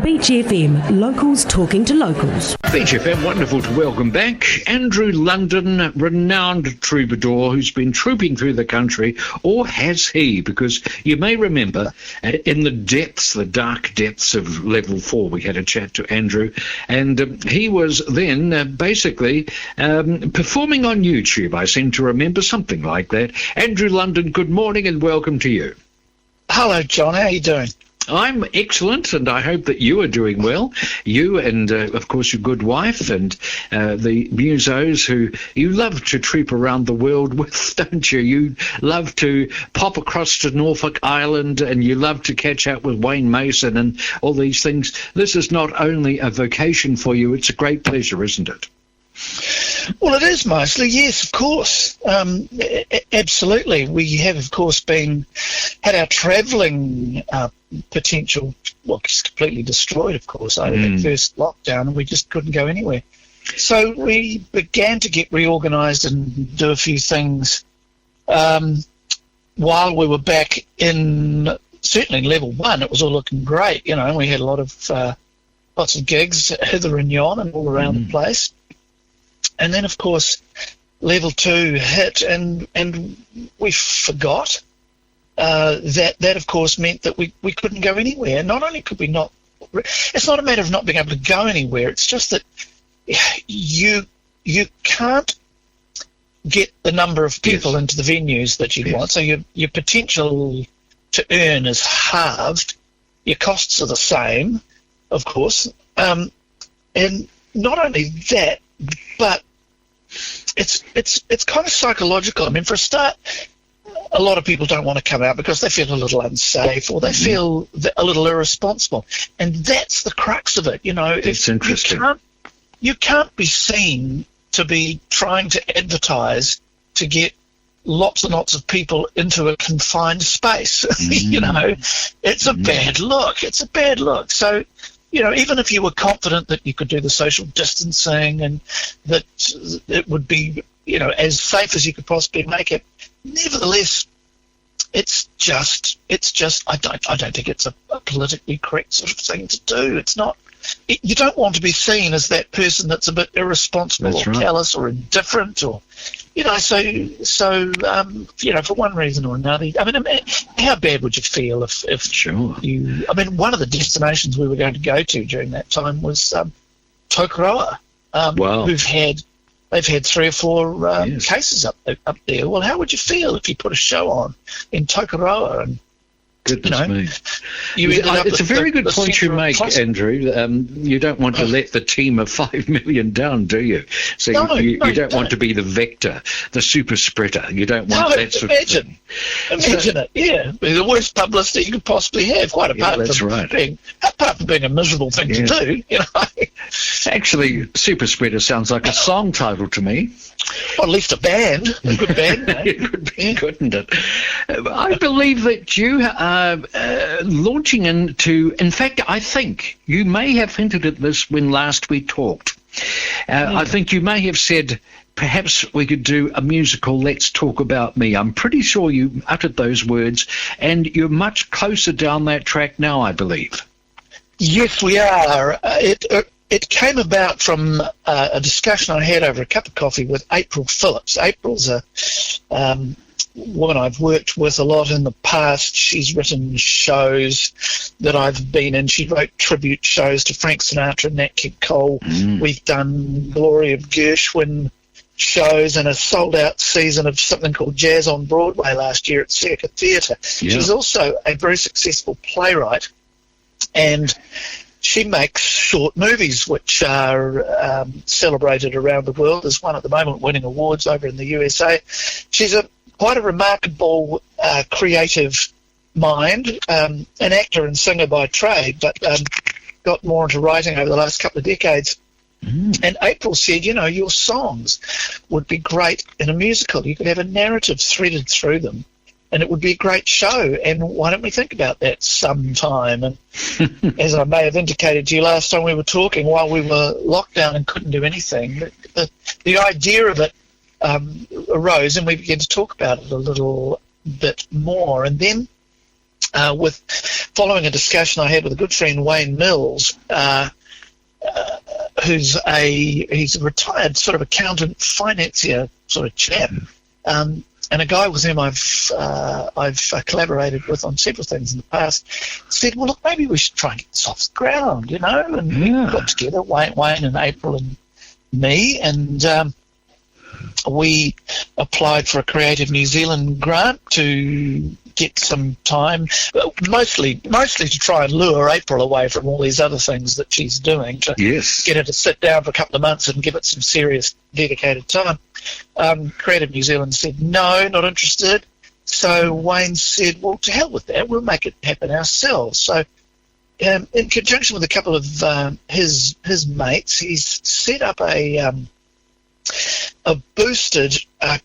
Beach FM, locals talking to locals. Beach FM, wonderful to welcome back Andrew London, renowned troubadour who's been trooping through the country, or has he? Because you may remember in the depths, the dark depths of Level 4, we had a chat to Andrew, and he was then basically performing on YouTube. I seem to remember something like that. Andrew London, good morning and welcome to you. Hello, John. How are you doing? I'm excellent, and I hope that you are doing well. You and, of course, your good wife and the musos who you love to troop around the world with, don't you? You love to pop across to Norfolk Island, and you love to catch up with Wayne Mason and all these things. This is not only a vocation for you, it's a great pleasure, isn't it? Well, it is mostly, yes, of course. Absolutely. We have, of course, had our travelling potential, it's completely destroyed, of course, over that first lockdown, and we just couldn't go anywhere. So we began to get reorganised and do a few things while we were back in, certainly in Level 1. It was all looking great, you know, and we had lots of gigs hither and yon and all around the place. And then, of course, Level 2 hit, and we forgot that, of course, meant that we couldn't go anywhere. Not only could we not... It's not a matter of not being able to go anywhere. It's just that you can't get the number of people into the venues that you want. So your potential to earn is halved. Your costs are the same, of course. And not only that, but it's kind of psychological. I mean, for a start, a lot of people don't want to come out because they feel a little unsafe or they feel a little irresponsible, and that's the crux of it. You know, it's interesting. You can't be seen to be trying to advertise to get lots and lots of people into a confined space. You know, it's a bad look. It's a bad look. So, you know, even if you were confident that you could do the social distancing and that it would be, you know, as safe as you could possibly make it, nevertheless, it's just I don't think it's a politically correct sort of thing to do. It's not. You don't want to be seen as that person that's a bit irresponsible callous or indifferent, or, you know. So you know, for one reason or another. I mean, how bad would you feel if you? I mean, one of the destinations we were going to go to during that time was Tokoroa. Wow. They've had 3 or 4 cases up there. Well, how would you feel if you put a show on in Tokoroa and? Goodness me. It's a very good point you make, Andrew. You don't want to let the team of 5 million down, do you? So you don't want to be the vector, the super spreader. You don't want that sort of thing. Imagine it, yeah. The worst publicity you could possibly have, quite apart from being a miserable thing to do, you know. Actually, super spreader sounds like a song title to me. Well, at least a band, a good band name. It could be, couldn't it? I believe that you are launching into, in fact, I think you may have hinted at this when last we talked. I think you may have said, perhaps we could do a musical, Let's Talk About Me. I'm pretty sure you uttered those words, and you're much closer down that track now, I believe. Yes, we are. It came about from a discussion I had over a cup of coffee with April Phillips. April's a woman I've worked with a lot in the past. She's written shows that I've been in. She wrote tribute shows to Frank Sinatra and Nat King Cole. We've done Glory of Gershwin shows and a sold-out season of something called Jazz on Broadway last year at Circa Theatre. Yeah. She's also a very successful playwright, and she makes short movies which are celebrated around the world. There's one at the moment winning awards over in the USA. She's quite a remarkable creative mind, an actor and singer by trade, but got more into writing over the last couple of decades. And April said, you know, your songs would be great in a musical. You could have a narrative threaded through them, and it would be a great show. And why don't we think about that sometime? And as I may have indicated to you last time we were talking, while we were locked down and couldn't do anything, the idea of it arose, and we began to talk about it a little bit more. And then with following a discussion I had with a good friend, Wayne Mills, he's a retired sort of accountant, financier sort of chap, and a guy with whom I've collaborated with on several things in the past, said, well, look, maybe we should try and get soft ground, you know, and we got together, Wayne and April and me, and we applied for a Creative New Zealand grant to get some time, mostly to try and lure April away from all these other things that she's doing, to get her to sit down for a couple of months and give it some serious, dedicated time. Creative New Zealand said, no, not interested. So Wayne said, well, to hell with that, we'll make it happen ourselves. So in conjunction with a couple of his mates, he's set up a boosted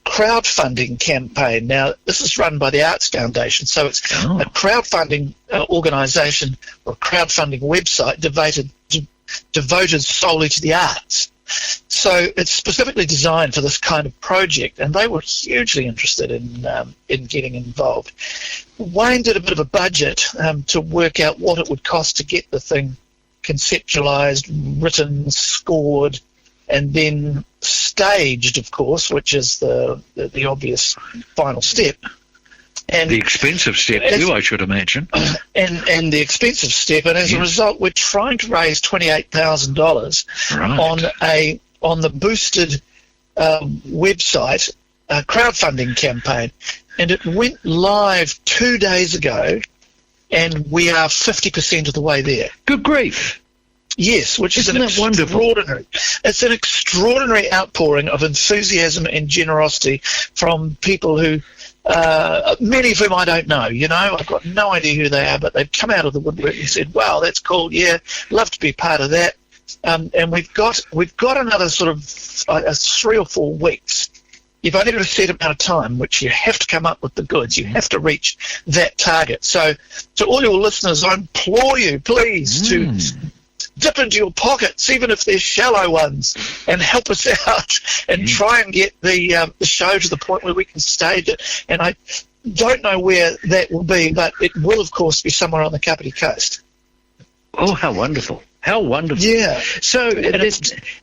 crowdfunding campaign. Now, this is run by the Arts Foundation, so it's a crowdfunding organisation or crowdfunding website devoted solely to the arts. So it's specifically designed for this kind of project, and they were hugely interested in getting involved. Wayne did a bit of a budget to work out what it would cost to get the thing conceptualised, written, scored, and then staged, of course, which is the obvious final step. And the expensive step too, I should imagine. And the expensive step, and as a result, we're trying to raise $28,000 on the boosted website crowdfunding campaign, and it went live 2 days ago, and we are 50% of the way there. Good grief! Yes, which is wonderful? It's an extraordinary outpouring of enthusiasm and generosity from people who, many of whom I don't know. You know, I've got no idea who they are, but they've come out of the woodwork and said, "Wow, that's cool. Yeah, love to be part of that." And we've got another sort of 3 or 4 weeks. You've only got a set amount of time, which you have to come up with the goods. You have to reach that target. So, to all your listeners, I implore you, please, to dip into your pockets, even if they're shallow ones, and help us out and try and get the show to the point where we can stage it. And I don't know where that will be, but it will, of course, be somewhere on the Kapiti Coast. Oh, how wonderful. How wonderful. Yeah. So,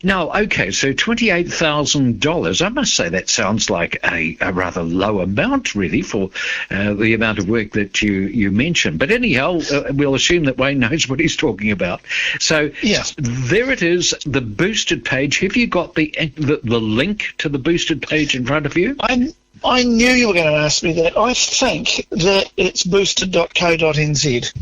now, okay, so $28,000, I must say that sounds like a rather low amount, really, for the amount of work that you mentioned. But anyhow, we'll assume that Wayne knows what he's talking about. So, there it is, the boosted page. Have you got the link to the boosted page in front of you? I knew you were going to ask me that. I think that it's boosted.co.nz.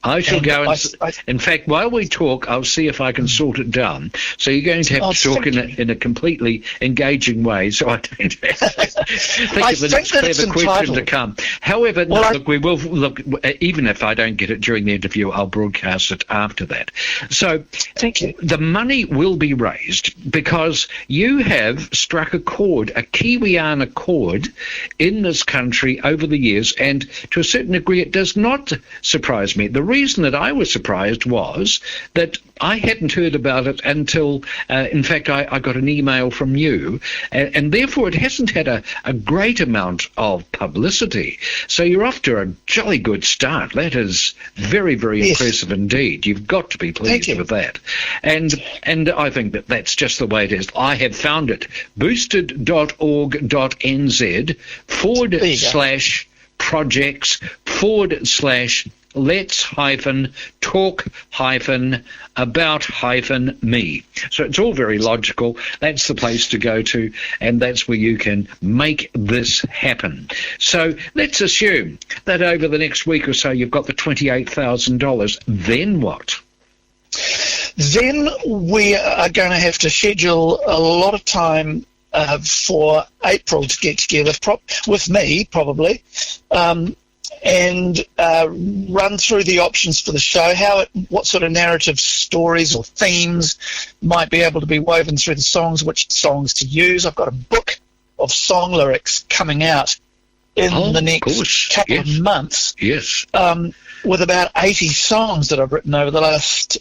I shall go and in fact, while we talk, I'll see if I can sort it down. So you're going to have to talk in a completely engaging way, so I don't have to think of the next clever question to come. However, we will look. Even if I don't get it during the interview, I'll broadcast it after that. So, thank you. The money will be raised because you have struck a chord, a Kiwiana chord, in this country over the years, and to a certain degree, it does not surprise me. The reason that I was surprised was that I hadn't heard about it until, in fact, I got an email from you, and therefore it hasn't had a great amount of publicity. So you're off to a jolly good start. That is very, very impressive indeed. You've got to be pleased with that. And I think that that's just the way it is. I have found it, boosted.org.nz/projects/ let's-talk-about-me. So it's all very logical. That's the place to go to, and that's where you can make this happen. So let's assume that over the next week or so you've got the $28,000. Then what? Then we are going to have to schedule a lot of time for April to get together with me, probably, and run through the options for the show, what sort of narrative stories or themes might be able to be woven through the songs, which songs to use. I've got a book of song lyrics coming out in the next couple of months. Yes. With about 80 songs that I've written over the last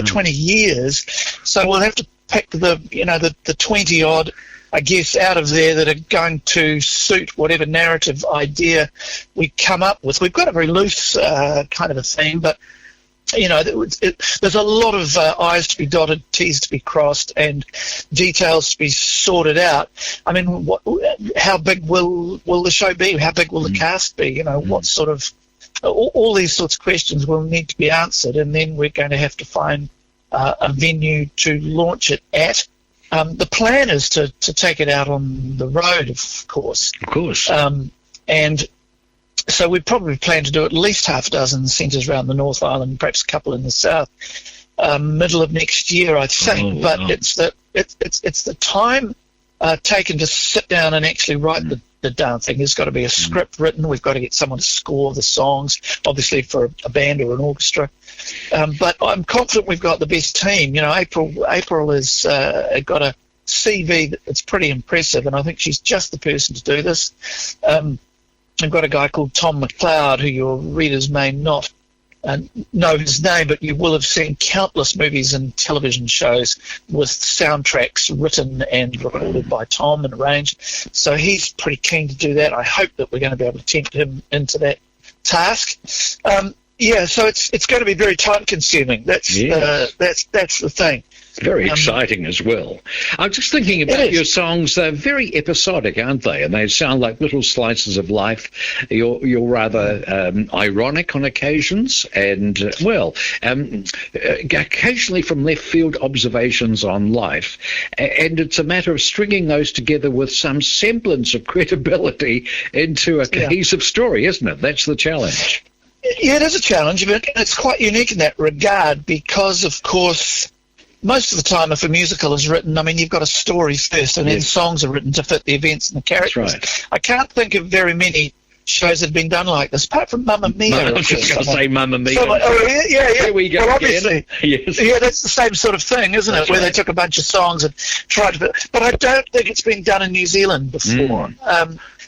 20 years. So we'll have to pick the 20 odd I guess, out of there that are going to suit whatever narrative idea we come up with. We've got a very loose kind of a theme, but there's a lot of I's to be dotted, T's to be crossed, and details to be sorted out. I mean, how big will the show be? How big will the cast be? What sort of all these sorts of questions will need to be answered, and then we're going to have to find a venue to launch it at. The plan is to take it out on the road, of course. Of course. And so we probably plan to do at least half a dozen centres around the North Island, perhaps a couple in the south, middle of next year, I think. It's the time taken to sit down and actually write the darn thing. There's got to be a script written. We've got to get someone to score the songs, obviously for a band or an orchestra. But I'm confident we've got the best team. April has got a CV that's pretty impressive, and I think she's just the person to do this. I've got a guy called Tom McLeod, who your readers may not know his name, but you will have seen countless movies and television shows with soundtracks written and recorded by Tom and arranged. So he's pretty keen to do that. I hope that we're going to be able to tempt him into that task. So it's going to be very time consuming. That's the thing. Very exciting as well. I'm just thinking about your songs. They're very episodic, aren't they? And they sound like little slices of life. You're rather ironic on occasions, and occasionally from left field observations on life. And it's a matter of stringing those together with some semblance of credibility into a cohesive story, isn't it? That's the challenge. Yeah, it is a challenge, but it's quite unique in that regard because, of course, most of the time, if a musical is written, you've got a story first, and then songs are written to fit the events and the characters. That's right. I can't think of very many shows that have been done like this, apart from Mamma Mia. I was just going to say Mamma Mia. Here we go. Well, obviously, yes. Yeah, that's the same sort of thing, isn't it? Where they took a bunch of songs and tried to. But I don't think it's been done in New Zealand before.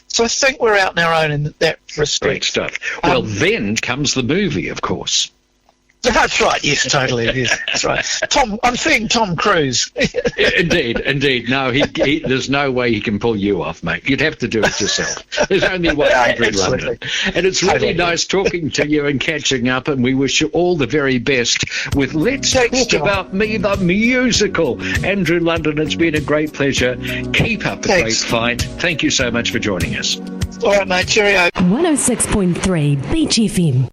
So I think we're out on our own in that respect. Great stuff. Well, then comes the movie, of course. That's right. Yes, totally. Yes, that's right. I'm seeing Tom Cruise. Indeed. No, he there's no way he can pull you off, mate. You'd have to do it yourself. There's only one Andrew London. And it's really nice talking to you and catching up, and we wish you all the very best with Let's Talk About Me, the musical. Andrew London, it's been a great pleasure. Keep up the great fight. Thank you so much for joining us. All right, mate. Cheerio. 106.3 Beach FM.